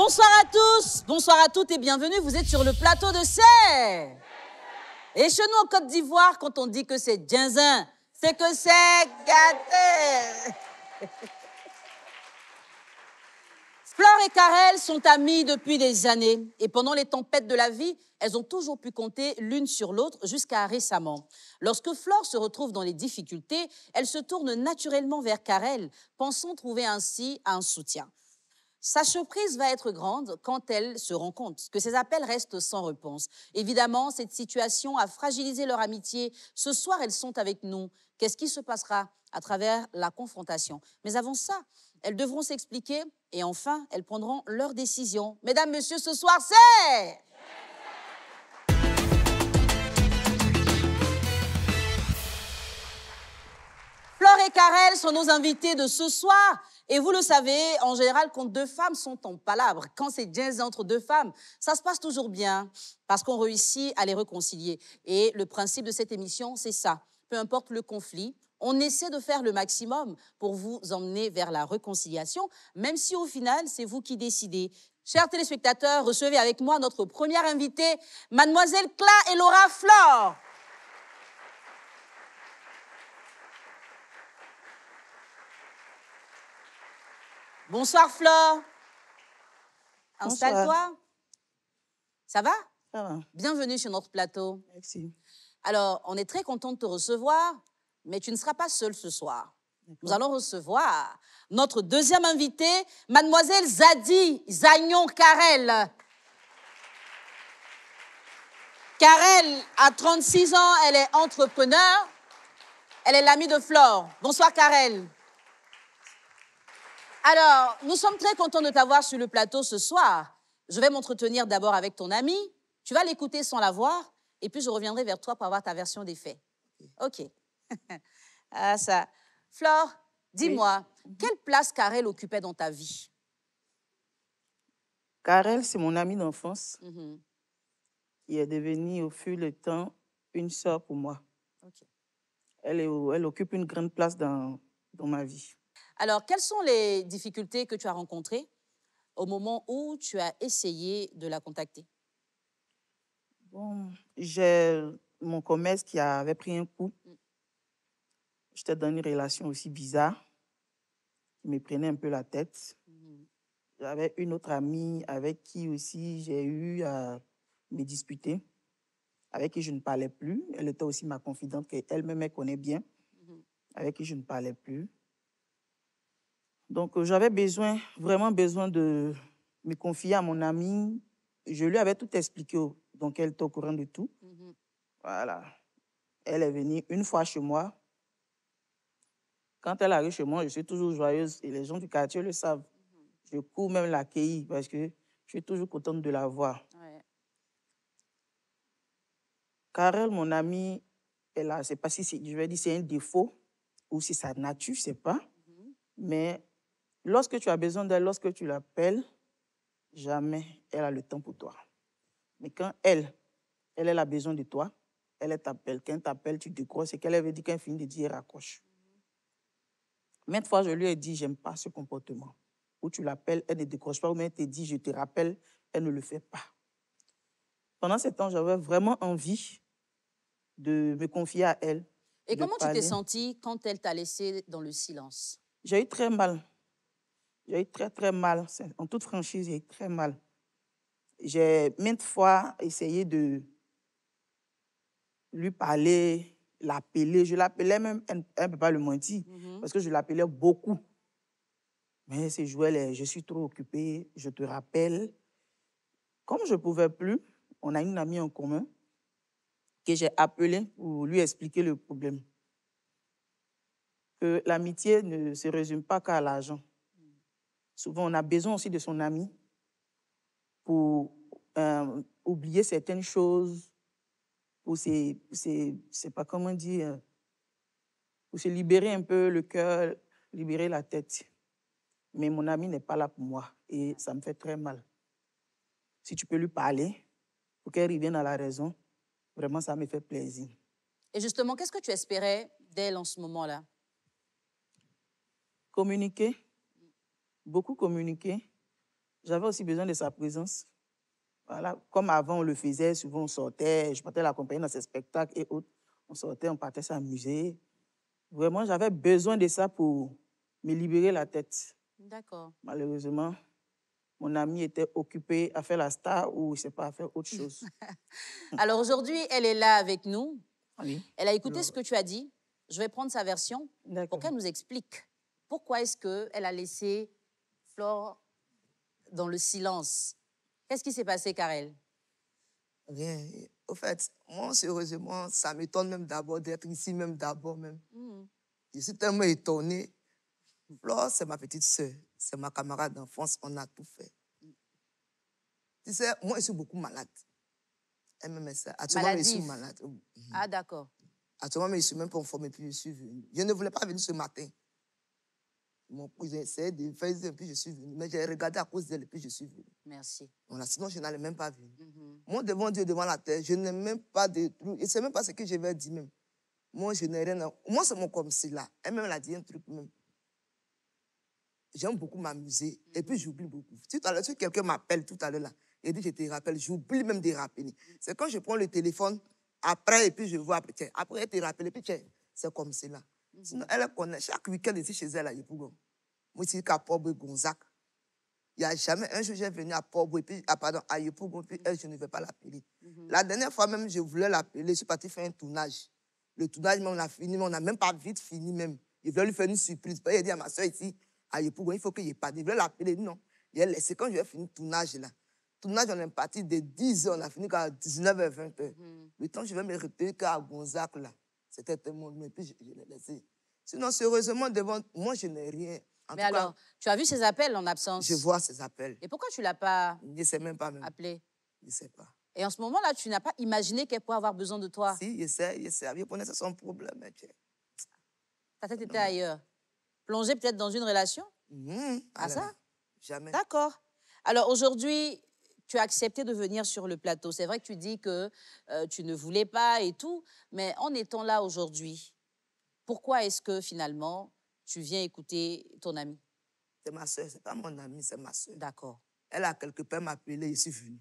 Bonsoir à tous, bonsoir à toutes et bienvenue. Vous êtes sur le plateau de C'est. Et chez nous en Côte d'Ivoire, quand on dit que c'est ginzin, c'est que c'est gâté. Flore et Karel sont amies depuis des années et pendant les tempêtes de la vie, elles ont toujours pu compter l'une sur l'autre jusqu'à récemment. Lorsque Flore se retrouve dans les difficultés, elle se tourne naturellement vers Karel, pensant trouver ainsi un soutien. Sa surprise va être grande quand elle se rend compte que ses appels restent sans réponse. Évidemment, cette situation a fragilisé leur amitié. Ce soir, elles sont avec nous. Qu'est-ce qui se passera à travers la confrontation? Mais avant ça, elles devront s'expliquer et enfin, elles prendront leur décision. Mesdames, messieurs, ce soir, c'est... Flore et Karel sont nos invités de ce soir. Et vous le savez, en général, quand deux femmes sont en palabre, quand c'est jazz entre deux femmes, ça se passe toujours bien parce qu'on réussit à les réconcilier. Et le principe de cette émission, c'est ça. Peu importe le conflit, on essaie de faire le maximum pour vous emmener vers la réconciliation, même si au final, c'est vous qui décidez. Chers téléspectateurs, recevez avec moi notre première invitée, Mademoiselle Cla et Laura Flore. Bonsoir Flore. Installe-toi. Ça va? Ça va. Bienvenue sur notre plateau. Merci. Alors, on est très content de te recevoir, mais tu ne seras pas seule ce soir. Nous allons recevoir notre deuxième invitée, Mademoiselle Zadi Zagnon Karel. Karel a 36 ans, elle est entrepreneur. Elle est l'amie de Flore. Bonsoir Karel. Alors, nous sommes très contents de t'avoir sur le plateau ce soir. Je vais m'entretenir d'abord avec ton amie. Tu vas l'écouter sans la voir. Et puis, je reviendrai vers toi pour avoir ta version des faits. OK. Ah, ça. Flore, dis-moi, oui. Quelle place Karel occupait dans ta vie? Karel, c'est mon amie d'enfance. Qui est devenue, au fil du temps, une sœur pour moi. Okay. Elle occupe une grande place dans ma vie. Alors, quelles sont les difficultés que tu as rencontrées au moment où tu as essayé de la contacter? Bon, j'ai mon commerce qui avait pris un coup. J'étais dans une relation aussi bizarre qui me prenait un peu la tête. J'avais une autre amie avec qui aussi j'ai eu à me disputer, avec qui je ne parlais plus. Elle était aussi ma confidente, qu'elle-même me connaît bien, avec qui je ne parlais plus. Donc, j'avais vraiment besoin de me confier à mon amie. Je lui avais tout expliqué, donc elle était au courant de tout. Voilà. Elle est venue une fois chez moi. Quand elle arrive chez moi, je suis toujours joyeuse et les gens du quartier le savent. Je cours même l'accueillir parce que je suis toujours contente de la voir. Ouais. Karel, mon amie, elle a, je ne sais pas si je vais dire c'est un défaut ou si c'est sa nature, je ne sais pas. Mais lorsque tu as besoin d'elle, lorsque tu l'appelles, jamais elle a le temps pour toi. Mais quand elle a besoin de toi, elle t'appelle. Quand elle t'appelle, tu décroches. C'est qu'elle veut dire qu'elle finit de dire, elle raccroche. Maintes fois, je lui ai dit, j'aime pas ce comportement. Où tu l'appelles, elle ne décroche pas, ou même elle te dit, je te rappelle, elle ne le fait pas. Pendant ce temps, j'avais vraiment envie de me confier à elle. Et comment tu t'es sentie quand elle t'a laissé dans le silence? J'ai eu très mal. J'ai eu très, très mal. En toute franchise, j'ai eu très mal. J'ai maintes fois essayé de lui parler, l'appeler. Je l'appelais même, elle ne peut pas le mentir, parce que je l'appelais beaucoup. Mais c'est Joël, je suis trop occupée, je te rappelle. Comme je ne pouvais plus, on a une amie en commun que j'ai appelée pour lui expliquer le problème. Que l'amitié ne se résume pas qu'à l'argent. Souvent, on a besoin aussi de son ami pour oublier certaines choses, pour c'est pas comment dire, pour se libérer un peu le cœur, libérer la tête. Mais mon ami n'est pas là pour moi et ça me fait très mal. Si tu peux lui parler, pour qu'elle revienne à la raison, vraiment, ça me fait plaisir. Et justement, qu'est-ce que tu espérais d'elle en ce moment-là? Communiquer, beaucoup communiquer, J'avais aussi besoin de sa présence. Voilà. Comme avant, on le faisait, souvent on sortait, je partais l'accompagner dans ses spectacles et autres. On sortait, on partait s'amuser. Vraiment, j'avais besoin de ça pour me libérer la tête. D'accord. Malheureusement, mon ami était occupé à faire la star ou, je ne sais pas, à faire autre chose. Alors aujourd'hui, elle est là avec nous. Oui. Elle a écouté ce que tu as dit. Je vais prendre sa version pour qu'elle nous explique pourquoi est-ce qu'elle a laissé Flore dans le silence. Qu'est-ce qui s'est passé, Karel? Rien. Au fait, moi, sérieusement, ça m'étonne même d'abord d'être ici, même d'abord même. Je suis tellement étonnée. Flore, c'est ma petite sœur, c'est ma camarade d'enfance, on a tout fait. Tu sais, moi, je suis beaucoup malade. Elle-même, ça. Actuellement, je suis malade. Ah, d'accord. Actuellement, je ne suis même pas en forme et puis je suis venue. Je ne voulais pas venir ce matin. J'ai essayé de faire et puis je suis venue. Mais j'ai regardé à cause d'elle et puis je suis venue. Merci. Voilà, sinon, je n'allais même pas venir. Moi, devant Dieu, devant la terre, je n'ai même pas de truc. Je ne sais même pas ce que je vais dire même. Moi, je n'ai rien à... Moi, c'est mon comme si là. Elle-même, elle a dit un truc même. J'aime beaucoup m'amuser et puis j'oublie beaucoup. Tout à l'heure, si quelqu'un m'appelle tout à l'heure là, et dit je te rappelle, j'oublie même de rappeler. C'est quand je prends le téléphone après et puis je vois, tiens, après elle te rappelle et puis tiens, c'est comme cela. Sinon, elle connaît chaque week-end ici chez elle à Yopougon. Moi, je suis à Port-Boué, Gonzac. Il n'y a jamais un jour j'ai venu à Port-Boué, puis à Yopougon, puis elle, je ne vais pas l'appeler. La dernière fois même, je voulais l'appeler, je suis parti faire un tournage. Le tournage, même, on a fini, mais on n'a même pas vite fini même. Je voulais lui faire une surprise. Il a dit à ma soeur ici, à Yopougon, il faut qu'il n'y ait pas. Je voulais l'appeler, non. Il a laissé quand je vais finir le tournage là. Le tournage, on est parti de 10h, on a fini à 19h, 20h. Le temps, je vais me retenir qu'à Gonzac là. C'était tellement long, et puis je l'ai laissé. Sinon, sérieusement, devant moi, je n'ai rien. Mais alors, tu as vu ses appels en absence? Je vois ses appels. Et pourquoi tu ne l'as pas je ne sais même pas même. appelé? Je ne sais pas. Et en ce moment-là, tu n'as pas imaginé qu'elle pourrait avoir besoin de toi? Si, je sais. Je connais son problème. Ta tête était ailleurs. Plongée peut-être dans une relation? Ah ça? Jamais. D'accord. Alors aujourd'hui, tu as accepté de venir sur le plateau. C'est vrai que tu dis que tu ne voulais pas et tout, mais en étant là aujourd'hui, pourquoi est-ce que finalement, tu viens écouter ton amie? C'est ma soeur, c'est pas mon amie, c'est ma soeur. D'accord. Elle a quelque part m'appelé, je suis venue.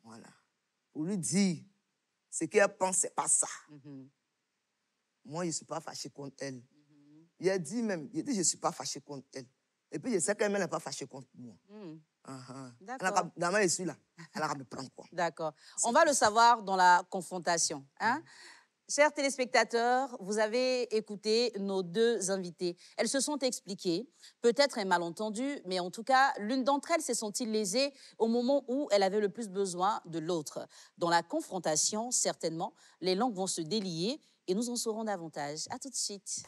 Voilà. Pour lui dire ce qu'elle pense, c'est pas ça. Moi, je ne suis pas fâché contre elle. Il a dit même, je ne suis pas fâché contre elle. Et puis, je sais qu'elle n'est pas fâchée contre moi. D'accord. Demain, je suis là. Elle va me prendre quoi? D'accord. On va le savoir dans la confrontation. Hein? Chers téléspectateurs, vous avez écouté nos deux invités. Elles se sont expliquées, peut-être un malentendu, mais en tout cas, l'une d'entre elles s'est sentie lésée au moment où elle avait le plus besoin de l'autre. Dans la confrontation, certainement, les langues vont se délier et nous en saurons davantage. À tout de suite.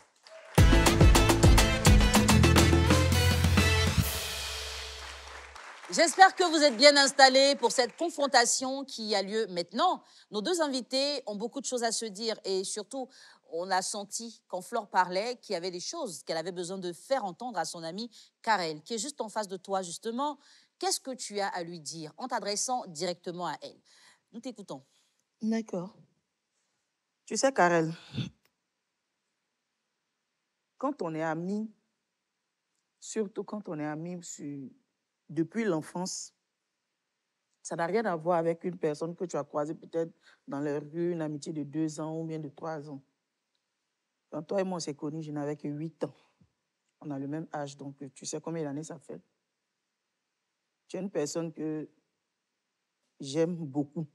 J'espère que vous êtes bien installés pour cette confrontation qui a lieu maintenant. Nos deux invités ont beaucoup de choses à se dire et surtout, on a senti, quand Flore parlait, qu'il y avait des choses qu'elle avait besoin de faire entendre à son amie Karel, qui est juste en face de toi, justement. Qu'est-ce que tu as à lui dire en t'adressant directement à elle? Nous t'écoutons. D'accord. Tu sais, Karel, quand on est amis, surtout quand on est amis depuis l'enfance, ça n'a rien à voir avec une personne que tu as croisée peut-être dans la rue, une amitié de 2 ans ou bien de 3 ans. Quand toi et moi, on s'est connus, je n'avais que 8 ans. On a le même âge, donc tu sais combien d'années ça fait. Tu es une personne que j'aime beaucoup.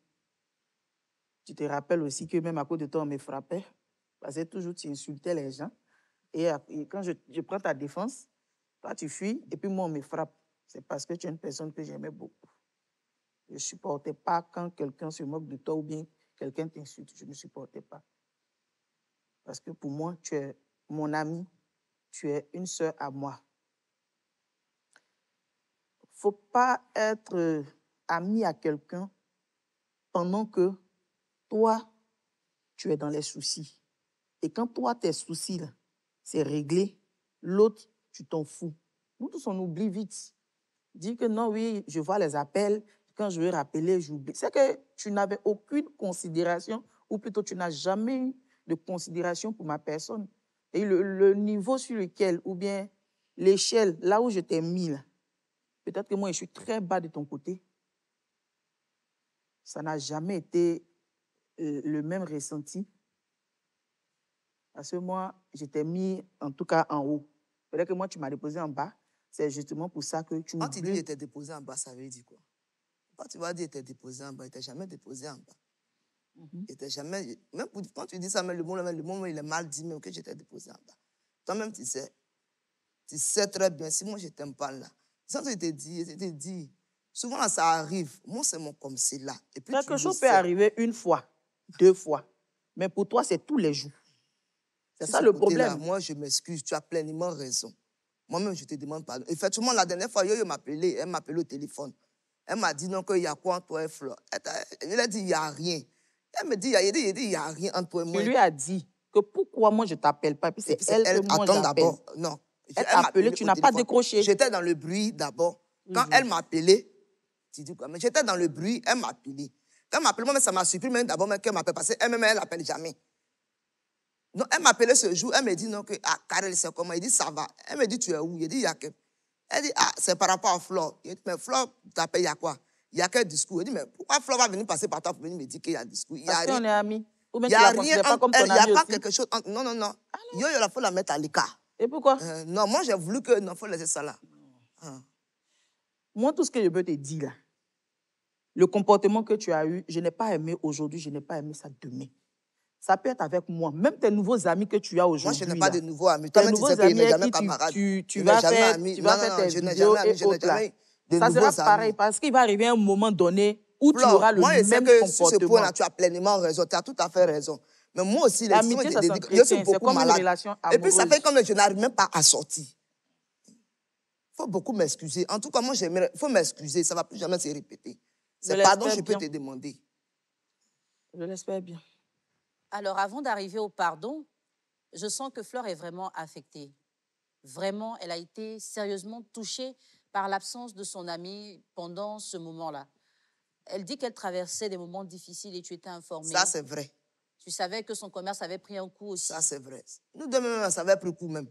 Tu te rappelles aussi que même à cause de toi, on me frappait. Parce que toujours, tu insultais les gens. Et quand je prends ta défense, toi, tu fuis, et puis moi, on me frappe. C'est parce que tu es une personne que j'aimais beaucoup. Je ne supportais pas quand quelqu'un se moque de toi ou bien quelqu'un t'insulte. Je ne supportais pas. Parce que pour moi, tu es mon ami, tu es une sœur à moi. Il ne faut pas être ami à quelqu'un pendant que toi, tu es dans les soucis. Et quand toi, tes soucis, c'est réglé, l'autre, tu t'en fous. Nous tous, on oublie vite. Dis que non, oui, je vois les appels, quand je vais rappeler, j'oublie. C'est que tu n'avais aucune considération, ou plutôt tu n'as jamais eu de considération pour ma personne. Et le niveau sur lequel, ou bien l'échelle, là où je t'ai mis, là, Peut-être que moi, je suis très bas de ton côté. Ça n'a jamais été le même ressenti. Parce que moi, j'étais mis, en tout cas, en haut. Peut-être que moi, tu m'as déposé en bas. C'est justement pour ça que tu Quand tu dis oublies. qu'il était déposé en bas, ça veut dire quoi? Quand tu vas dire qu'il était déposé en bas, il n'était jamais déposé en bas. Il était jamais... Même quand tu dis ça, mais le mot, il est mal dit, même que j'étais déposé en bas. Toi-même, tu sais très bien, si moi, je ne t'aime pas là. Ça, je te dis, souvent, là, ça arrive. Moi, c'est mon comme c'est là. Et puis, Quelque chose peut arriver une fois, 2 fois. Mais pour toi, c'est tous les jours. C'est Sur ça ce le côté-là, problème. moi, je m'excuse, tu as pleinement raison. Moi-même, je te demande pardon. Effectivement, la dernière fois, Yo-Yo m'a appelé, elle m'a appelé au téléphone. Elle m'a dit non, qu'il y a quoi entre toi et Fleur. Elle a dit, il n'y a rien. Elle me dit, il n'y a rien entre toi et moi. Tu lui as dit que pourquoi moi je ne t'appelle pas, puis c'est elle que moi attends j'appelle. d'abord, non. Elle t'a appelé, tu n'as pas décroché. J'étais dans le bruit d'abord. Quand elle m'a appelé, tu dis quoi? Mais j'étais dans le bruit, elle m'a appelé. Quand elle m'a appelé, moi, ça m'a surpris même d'abord qu'elle m'appelle, parce qu'elle-même, elle n'appelle jamais. Donc, elle m'a appelé ce jour, elle me dit non, que Karel, c'est comment? Il dit, ça va. Elle me dit, tu es où? Il dit, il y a que. Elle dit, c'est par rapport à Flore. Il dit, mais Flore t'appelle, il y a quoi? Il y a quel discours? Il dit, mais pourquoi Flore va venir passer par toi pour venir me dire qu'il y a un discours? Parce qu'on est amis. Ou bien il n'y tu a la rien pas comme ton il n'y a ami pas aussi. quelque chose entre... Non, non, non. Yo, il faut la mettre à l'écart. Et pourquoi? Non, moi, j'ai voulu que... Non, il faut laisser ça là. Moi, tout ce que je peux te dire là, le comportement que tu as eu, je n'ai pas aimé aujourd'hui, je n'ai pas aimé ça demain. Ça peut être avec moi. Même tes nouveaux amis que tu as aujourd'hui. Moi, je n'ai pas de nouveaux amis. Tes nouveaux amis avec qui tu vas faire tes vidéos et autres là. Ça sera pareil parce qu'il va arriver un moment donné où tu auras le même comportement. Sur ce point-là, tu as pleinement raison. Tu as tout à fait raison. Mais moi aussi, l'amitié, ça s'entretient. C'est comme une relation amoureuse. Et puis, ça fait comme je n'arrive même pas à sortir. Il faut beaucoup m'excuser. En tout cas, moi, j'aimerais... Il faut m'excuser. Ça ne va plus jamais se répéter. C'est pardon, je peux te demander. Je l'espère bien. Alors, avant d'arriver au pardon, je sens que Fleur est vraiment affectée. Vraiment, elle a été sérieusement touchée par l'absence de son amie pendant ce moment-là. Elle dit qu'elle traversait des moments difficiles et tu étais informée. Ça, c'est vrai. Tu savais que son commerce avait pris un coup aussi. Ça, c'est vrai. Nous deux, même, ça avait pris un coup même.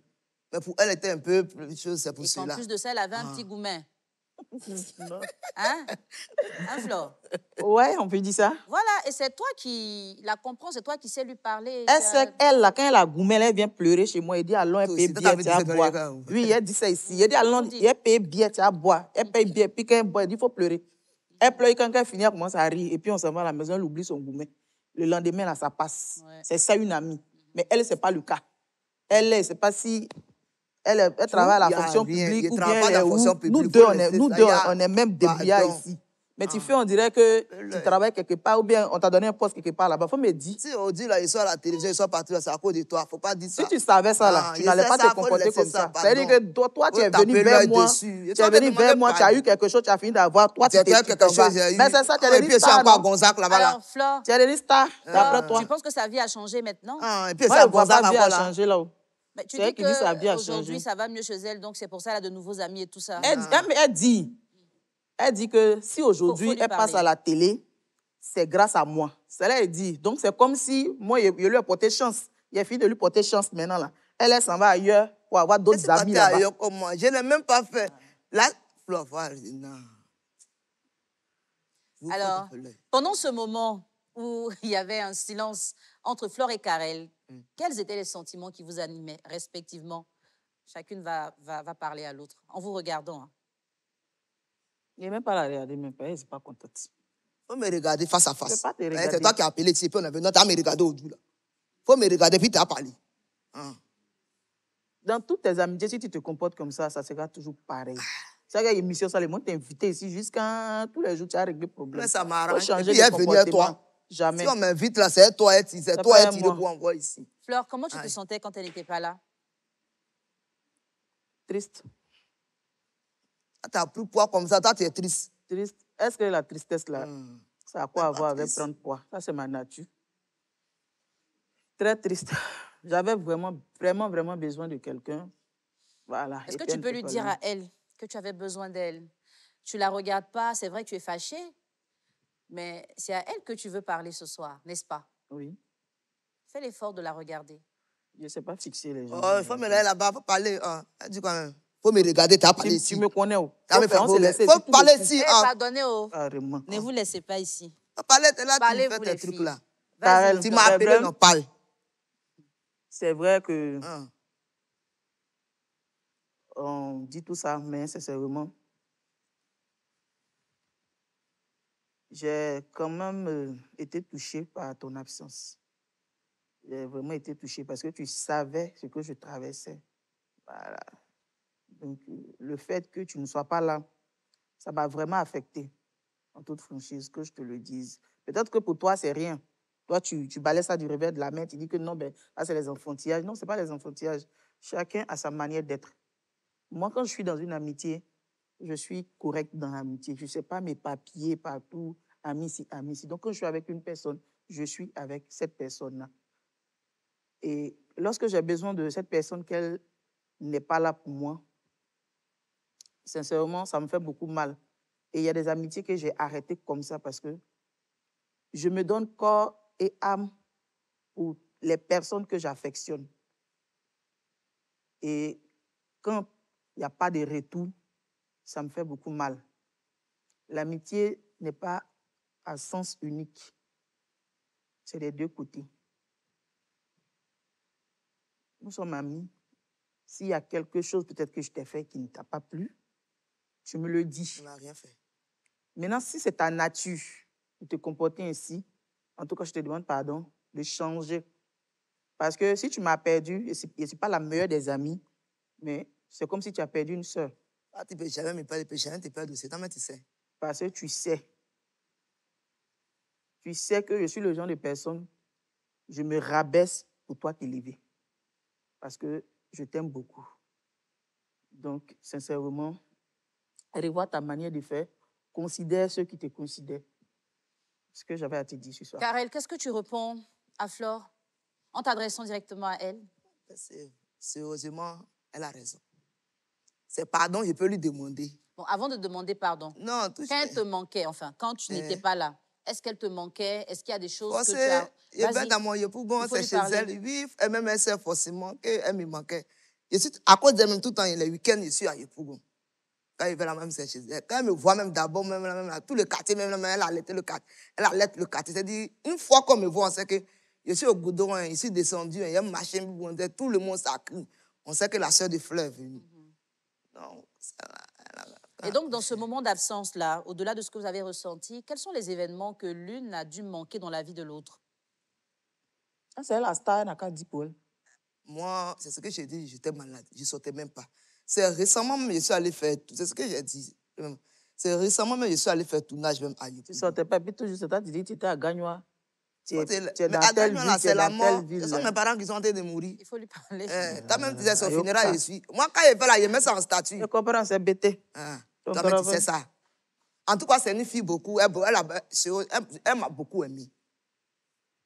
Mais pour elle, était un peu plus chose, c'est pour cela. Et qu'en plus de ça, elle avait un petit goumin. Hein? Hein, Flore? Ouais, on peut dire ça. Voilà, et c'est toi qui la comprends, c'est toi qui sais lui parler. Elle, là, quand elle a goumé, elle vient pleurer chez moi. Elle dit, allons, elle paye bien, tu vas boire. Oui, elle dit ça ici. Elle dit, allons, elle paye bien, tu vas boire. Elle paye bien, puis quand elle boit, elle dit, il faut pleurer. Elle pleure, quand elle finit, elle commence à rire. Et puis, on s'en va à la maison, elle oublie son goumé. Le lendemain, là, ça passe. Ouais. C'est ça, une amie. Mais elle, ce n'est pas le cas. Elle, je ne sais pas si... Elle travaille à la fonction publique ou bien elle est où. Nous deux, on est même débrouillards ici. Mais tu fais, on dirait que tu travailles quelque part ou bien on t'a donné un poste quelque part là-bas. Il faut me dire. Si on dit là, ils sont à la télévision, ils sont partis là, c'est à cause de toi. Il ne faut pas dire ça. Si tu savais ça là, tu n'allais pas te comporter comme ça. C'est-à-dire que toi, tu es venu vers moi. Tu es venu vers moi, tu as eu quelque chose, tu as fini d'avoir. Toi, tu t'es quelque chose. Mais c'est ça, tu es devenu star. Alors, Flore, tu es devenu star d'après toi. Tu penses que sa vie a changé maintenant? Et puis ça, sa vie a changé là-haut. Tu dis qu'aujourd'hui, ça va mieux chez elle, donc c'est pour ça qu'elle a de nouveaux amis et tout ça. Elle dit que si aujourd'hui, elle passe à la télé, c'est grâce à moi. C'est là, elle dit. Donc, c'est comme si moi, je lui ai porté chance. Il a fini de lui porter chance maintenant. Là. Elle s'en va ailleurs pour avoir d'autres amis là-bas. Je n'ai même pas fait. Là, Flore, non. Alors, pendant ce moment où il y avait un silence entre Flore et Karel, quels étaient les sentiments qui vous animaient respectivement? Chacune va parler à l'autre en vous regardant. Hein. Il n'est même pas la regarder, même pas. Elle n'est pas contente. Il faut me regarder face à face. Je ne peux pas te regarder. C'est toi qui as appelé ici, puis on est venu. Tu as me regardé au bout. Il faut me regarder, puis tu as parlé. Dans toutes tes amitiés, si tu te comportes comme ça sera toujours pareil. C'est qu'il y a une émission, ça, les gens t'invitent ici jusqu'à tous les jours, tu as réglé le problème. Mais ça m'arrange. Changer de comportement. Jamais. Si on m'invite là, c'est toi qui pour envoyer ici. Flore, comment tu te sentais quand elle n'était pas là? Triste. Tu as pris poids comme ça, toi tu es triste. Triste. Est-ce que la tristesse là, ça a quoi à voir avec prendre poids? Ça, c'est ma nature. Très triste. J'avais vraiment besoin de quelqu'un. Voilà. Est-ce que tu peux lui dire à elle que tu avais besoin d'elle? Tu la regardes pas, c'est vrai que tu es fâchée, mais c'est à elle que tu veux parler ce soir, n'est-ce pas? Oui. Fais l'effort de la regarder. Je ne sais pas fixer les gens. Oh, il faut me aller là-bas, il faut parler. Elle dit quand même. Faut me regarder, tu as parlé Tu ici. me connais où? Tu as me fait On s'est laissé faut tout parler de suite. ici. Eh, Hein. pardonnez, oh. Carrément. Ne vous laissez pas ici. Parlez, t'es là, tu Parlez, fais vous, tes les trucs filles. là. Karel, Tu m'as appelé, vrai, non, parle. c'est vrai que Hein. on dit tout ça, mais sincèrement, j'ai quand même été touchée par ton absence. J'ai vraiment été touchée parce que tu savais ce que je traversais. Voilà. Donc, le fait que tu ne sois pas là, ça m'a vraiment affecté, en toute franchise, que je te le dise. Peut-être que pour toi, c'est rien. Toi, tu balais ça du revers de la main, tu dis que non, ben, là, c'est les enfantillages. Non, ce n'est pas les enfantillages. Chacun a sa manière d'être. Moi, quand je suis dans une amitié, je suis correcte dans l'amitié. Je ne sais pas mes papiers partout, amis ci, amis ci. Donc, quand je suis avec une personne, je suis avec cette personne-là. Et lorsque j'ai besoin de cette personne, qu'elle n'est pas là pour moi, sincèrement, ça me fait beaucoup mal. Et il y a des amitiés que j'ai arrêtées comme ça parce que je me donne corps et âme pour les personnes que j'affectionne. Et quand il n'y a pas de retour, ça me fait beaucoup mal. L'amitié n'est pas à sens unique. C'est des deux côtés. Nous sommes amis. S'il y a quelque chose peut-être que je t'ai fait qui ne t'a pas plu, tu me le dis. On n'a rien fait. Maintenant, si c'est ta nature de te comporter ainsi, en tout cas, je te demande pardon de changer. Parce que si tu m'as perdu, et ce n'est pas la meilleure des amies, mais c'est comme si tu as perdu une sœur. Ah, tu peux jamais me parler, tu peux jamais te perdre. C'est toi, tu sais. Parce que tu sais. Tu sais que je suis le genre de personne, je me rabaisse pour toi t'élever. Parce que je t'aime beaucoup. Donc, sincèrement, revois ta manière de faire. Considère ceux qui te considèrent. Ce que j'avais à te dire ce soir. Karel, qu'est-ce que tu réponds à Flore en t'adressant directement à elle? Sérieusement, elle a raison. C'est pardon, je peux lui demander. Bon, avant de demander pardon, non, quand elle te manquait, enfin, quand tu n'étais pas là, est-ce qu'elle te manquait? Est-ce qu'il y a des choses que tu as... Je vais dans mon époux, bon, c'est chez elle. Oui, elle-même, elle sait forcément qu'elle me manquait. Je suis, à cause d'elle-même, tout le temps, les week-ends, je suis à Yopougon. Quand il fait la même, c'est chez elle. Quand elle me voit même d'abord, même tout le quartier, même elle a allaité le quartier. Elle a allaité le quartier. C'est-à-dire, une fois qu'on me voit, on sait que je suis au goudron, je suis descendu, il y a une machine, tout le monde s'accue. On sait que la sœur de Fleur est venue. Donc, Et donc, dans ce moment d'absence-là, au-delà de ce que vous avez ressenti, quels sont les événements que l'une a dû manquer dans la vie de l'autre? C'est la star, elle n'a qu'à dire pour elle. Moi, c'est ce que j'ai dit, j'étais malade, je ne sortais même pas. C'est récemment même, je suis allé faire, c'est ce que j'ai dit. C'est récemment même, je suis allé faire tournage même à Yopougon. Tu ne sortais pas, puis tout juste, tu dis que tu étais à Gagnois. Tu es mais dans telle ville, c'est la mort. ville. Ce sont mes parents qui sont en train de mourir. Il faut lui parler. Toi même, tu disais son funérail, je suis. Moi, quand il fait là, je mets ça en statut. Je comprends, c'est bêté. Toi-même, tu sais ça. En tout cas, c'est une fille beaucoup. Elle m'a beaucoup aimé.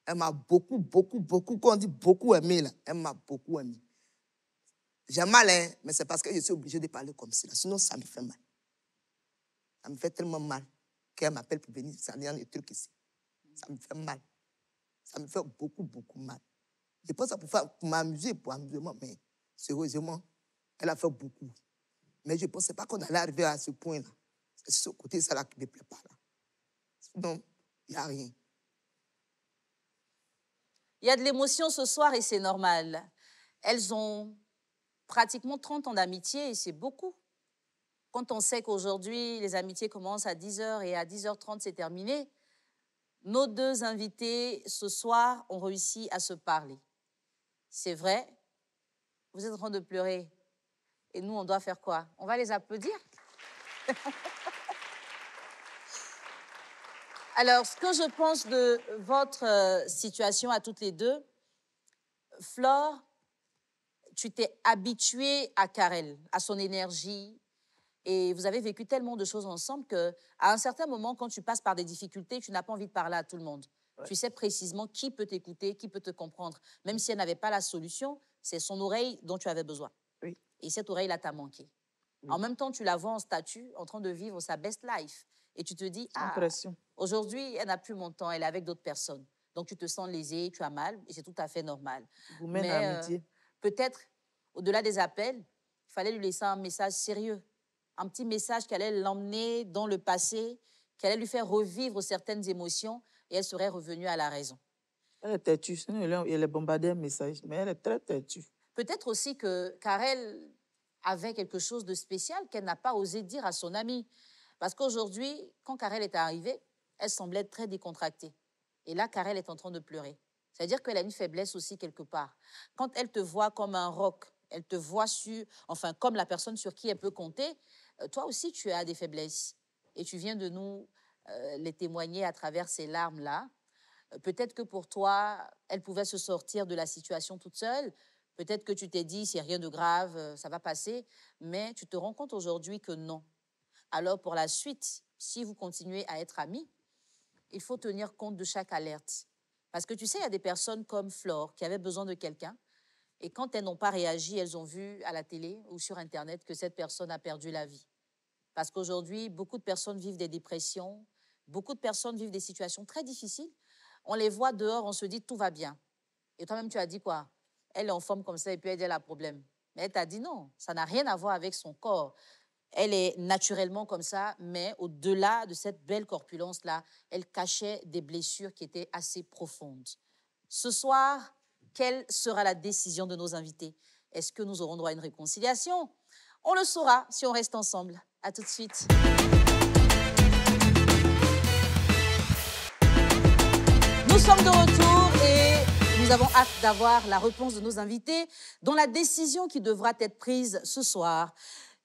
Elle m'a beaucoup, beaucoup, beaucoup. Quand on dit beaucoup aimé, là, elle m'a beaucoup aimé. J'ai mal, hein, mais c'est parce que je suis obligé de parler comme ça. Sinon, ça me fait mal. Ça me fait tellement mal qu'elle m'appelle pour venir s'en des trucs ici. Ça me fait mal. Ça me fait beaucoup, beaucoup mal. Je pense que pour m'amuser, pour amusement, mais sérieusement, elle a fait beaucoup. Mais je ne pensais pas qu'on allait arriver à ce point-là. C'est ce côté, ça là qui ne me plaît pas. Là. Sinon, il n'y a rien. Il y a de l'émotion ce soir et c'est normal. Elles ont pratiquement 30 ans d'amitié et c'est beaucoup. Quand on sait qu'aujourd'hui, les amitiés commencent à 10h et à 10h30, c'est terminé, nos deux invités ce soir ont réussi à se parler. C'est vrai, vous êtes en train de pleurer. Et nous, on doit faire quoi? On va les applaudir. Alors, ce que je pense de votre situation à toutes les deux, Flore, tu t'es habituée à Karel, à son énergie, et vous avez vécu tellement de choses ensemble qu'à un certain moment, quand tu passes par des difficultés, tu n'as pas envie de parler à tout le monde. Ouais. Tu sais précisément qui peut t'écouter, qui peut te comprendre. Même si elle n'avait pas la solution, c'est son oreille dont tu avais besoin. Oui. Et cette oreille-là t'a manqué. Oui. En même temps, tu la vois en statut, en train de vivre sa best life. Et tu te dis, aujourd'hui, elle n'a plus mon temps, elle est avec d'autres personnes. Donc, tu te sens lésé, tu as mal, et c'est tout à fait normal. Vous mènez l'amitié. Peut-être, au-delà des appels, il fallait lui laisser un message sérieux. Un petit message qui allait l'emmener dans le passé, qui allait lui faire revivre certaines émotions et elle serait revenue à la raison. Elle est têtue, sinon elle est bombardée un message, mais elle est très têtue. Peut-être aussi que Karel avait quelque chose de spécial qu'elle n'a pas osé dire à son amie. Parce qu'aujourd'hui, quand Karel est arrivée, elle semblait très décontractée. Et là, Karel est en train de pleurer. C'est-à-dire qu'elle a une faiblesse aussi quelque part. Quand elle te voit comme un roc, elle te voit comme la personne sur qui elle peut compter, toi aussi, tu as des faiblesses. Et tu viens de nous les témoigner à travers ces larmes-là. Peut-être que pour toi, elle pouvait se sortir de la situation toute seule. Peut-être que tu t'es dit, c'est rien de grave, ça va passer. Mais tu te rends compte aujourd'hui que non. Alors, pour la suite, si vous continuez à être amis, il faut tenir compte de chaque alerte. Parce que tu sais, il y a des personnes comme Flore qui avaient besoin de quelqu'un. Et quand elles n'ont pas réagi, elles ont vu à la télé ou sur Internet que cette personne a perdu la vie. Parce qu'aujourd'hui, beaucoup de personnes vivent des dépressions, beaucoup de personnes vivent des situations très difficiles. On les voit dehors, on se dit tout va bien. Et toi-même, tu as dit quoi? Elle est en forme comme ça et puis elle a un problème. Mais elle t'a dit non, ça n'a rien à voir avec son corps. Elle est naturellement comme ça, mais au-delà de cette belle corpulence-là, elle cachait des blessures qui étaient assez profondes. Ce soir, quelle sera la décision de nos invités? Est-ce que nous aurons droit à une réconciliation? On le saura si on reste ensemble. À tout de suite. Nous sommes de retour et nous avons hâte d'avoir la réponse de nos invités dont la décision qui devra être prise ce soir.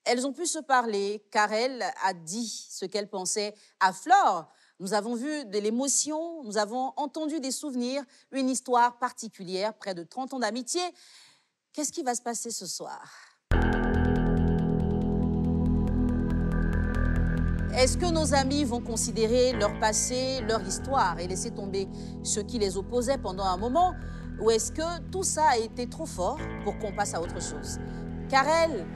Elles ont pu se parler. Karel a dit ce qu'elle pensait à Flore. Nous avons vu de l'émotion, nous avons entendu des souvenirs, une histoire particulière, près de 30 ans d'amitié. Qu'est-ce qui va se passer ce soir? Est-ce que nos amis vont considérer leur passé, leur histoire et laisser tomber ce qui les opposait pendant un moment? Ou est-ce que tout ça a été trop fort pour qu'on passe à autre chose? Karel,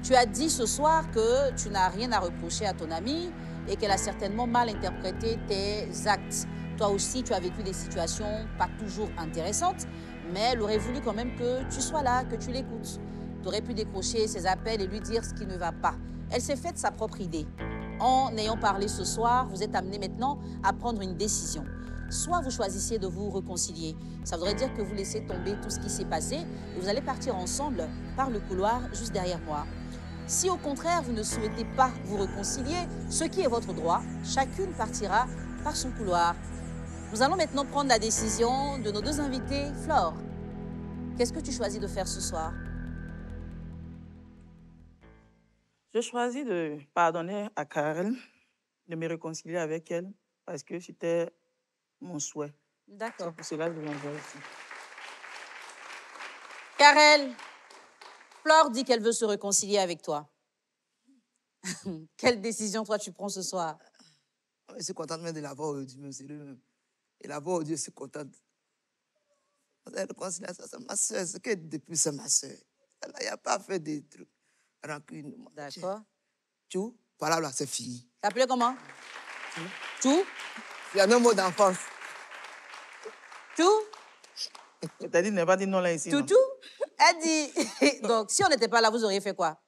tu as dit ce soir que tu n'as rien à reprocher à ton amie et qu'elle a certainement mal interprété tes actes. Toi aussi, tu as vécu des situations pas toujours intéressantes, mais elle aurait voulu quand même que tu sois là, que tu l'écoutes. Tu aurais pu décrocher ses appels et lui dire ce qui ne va pas. Elle s'est faite sa propre idée. En ayant parlé ce soir, vous êtes amenés maintenant à prendre une décision. Soit vous choisissez de vous réconcilier. Ça voudrait dire que vous laissez tomber tout ce qui s'est passé et vous allez partir ensemble par le couloir juste derrière moi. Si au contraire, vous ne souhaitez pas vous réconcilier, ce qui est votre droit, chacune partira par son couloir. Nous allons maintenant prendre la décision de nos deux invités. Flore, qu'est-ce que tu choisis de faire ce soir? Je choisis de pardonner à Karel, de me réconcilier avec elle, parce que c'était mon souhait. D'accord. C'est pour cela que je l'envoie ici. Karel, Flore dit qu'elle veut se réconcilier avec toi. Quelle décision, toi, tu prends ce soir? Je suis contente même de l'avoir aujourd'hui, même sérieux même. Et l'avoir aujourd'hui, je suis contente. La réconciliation, c'est ma soeur. Ce que depuis, c'est ma soeur. Elle n'a pas fait des trucs. Rancune. D'accord. Tout, voilà, là, c'est fini. T'appelais comment? Tout? Il y a un mot d'enfance. Tout? T'as dit, ne pas dire non là ici. Toutou? Elle dit. Donc, si on n'était pas là, vous auriez fait quoi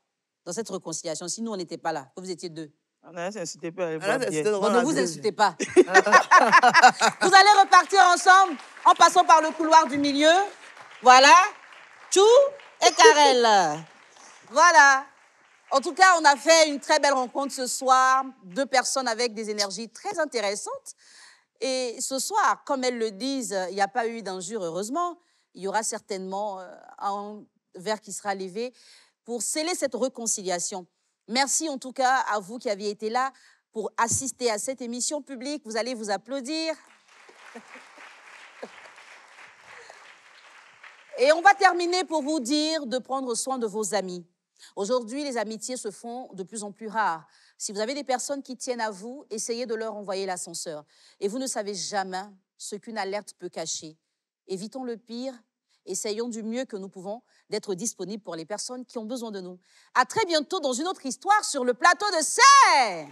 dans cette réconciliation? Si nous, on n'était pas là, que vous étiez deux. On a insulté pas. Bon, ne vous insultez pas. Vous allez repartir ensemble en passant par le couloir du milieu. Voilà. Chou et Karel. Voilà. En tout cas, on a fait une très belle rencontre ce soir. Deux personnes avec des énergies très intéressantes. Et ce soir, comme elles le disent, il n'y a pas eu d'injure, heureusement. Il y aura certainement un verre qui sera levé pour sceller cette réconciliation. Merci en tout cas à vous qui aviez été là pour assister à cette émission publique. Vous allez vous applaudir. Et on va terminer pour vous dire de prendre soin de vos amis. Aujourd'hui, les amitiés se font de plus en plus rares. Si vous avez des personnes qui tiennent à vous, essayez de leur envoyer l'ascenseur. Et vous ne savez jamais ce qu'une alerte peut cacher. Évitons le pire, essayons du mieux que nous pouvons d'être disponibles pour les personnes qui ont besoin de nous. À très bientôt dans une autre histoire sur le plateau de C'est.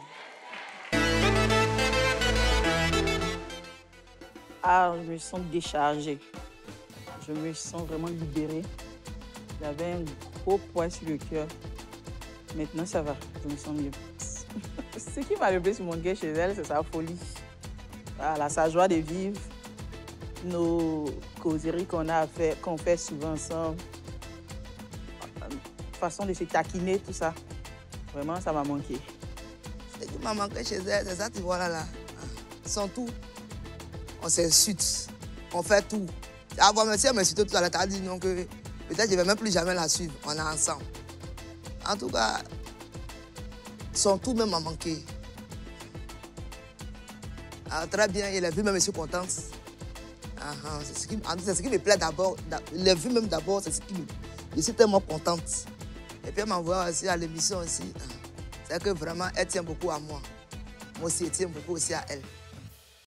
Ah, je me sens déchargée. Je me sens vraiment libérée. J'avais un gros poids sur le cœur. Maintenant, ça va. Je me sens mieux. Ce qui m'a le plus manqué chez elle, c'est sa folie. Voilà, sa joie de vivre. Nos causeries qu'on fait souvent ensemble. Façon de se taquiner, tout ça. Vraiment, ça m'a manqué. Ce qui m'a manqué chez elle, c'est ça, tu vois là. Sans tout. On s'insulte. On fait tout. Avant, même si elle m'insulte tout à l'heure, t'as dit non que peut-être je ne vais même plus jamais la suivre. On est ensemble. En tout cas, son tout même m'a manqué. Ah, très bien, il a vu même, je suis contente. C'est ce qui me plaît d'abord. Il a vu même d'abord, c'est ce qui me... Je suis tellement contente. Et puis elle m'envoie aussi à l'émission aussi. C'est que vraiment, elle tient beaucoup à moi. Moi aussi, je tiens beaucoup aussi à elle.